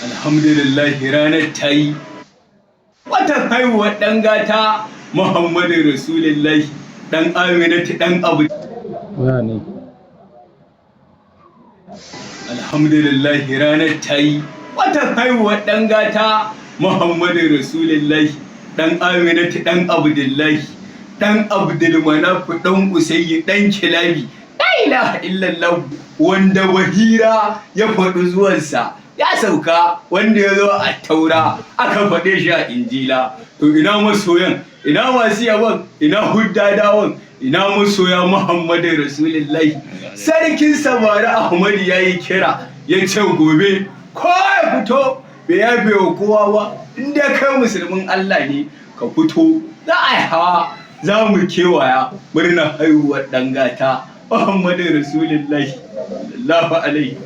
Alhamdulillah ranar ta yi watan haihuwar ɗan gata Muhammadu Rasulullahi ɗan Aminatu ɗan Abu. Alhamdulillah ranar ta yi watan haihuwar ɗan gata Muhammadu Rasulullahi ɗan Aminatu ɗan Abdullahi ɗan Abdulmanafu ɗan Usayyi ɗan Kilabi. La ilaha illallah wanda Bahira ya faɗi zuwansa ya sauka, wanda ya zo a Taura aka faɗe shi a Injila. To ina masoyan, ina masu yaban, ina huddadawan, ina masoya Muhammadu Rasulullahi. Sarkin samari Ahmadu ya yi kira ya ce gobe ko ya fito bai yafe wa kowa ba, inda kai musulmin Allah ne ka fito, za a yi hawa za mu kewaya murnar haihuwar ɗan gata Muhammadu Rasulullahi sallallahu alaihi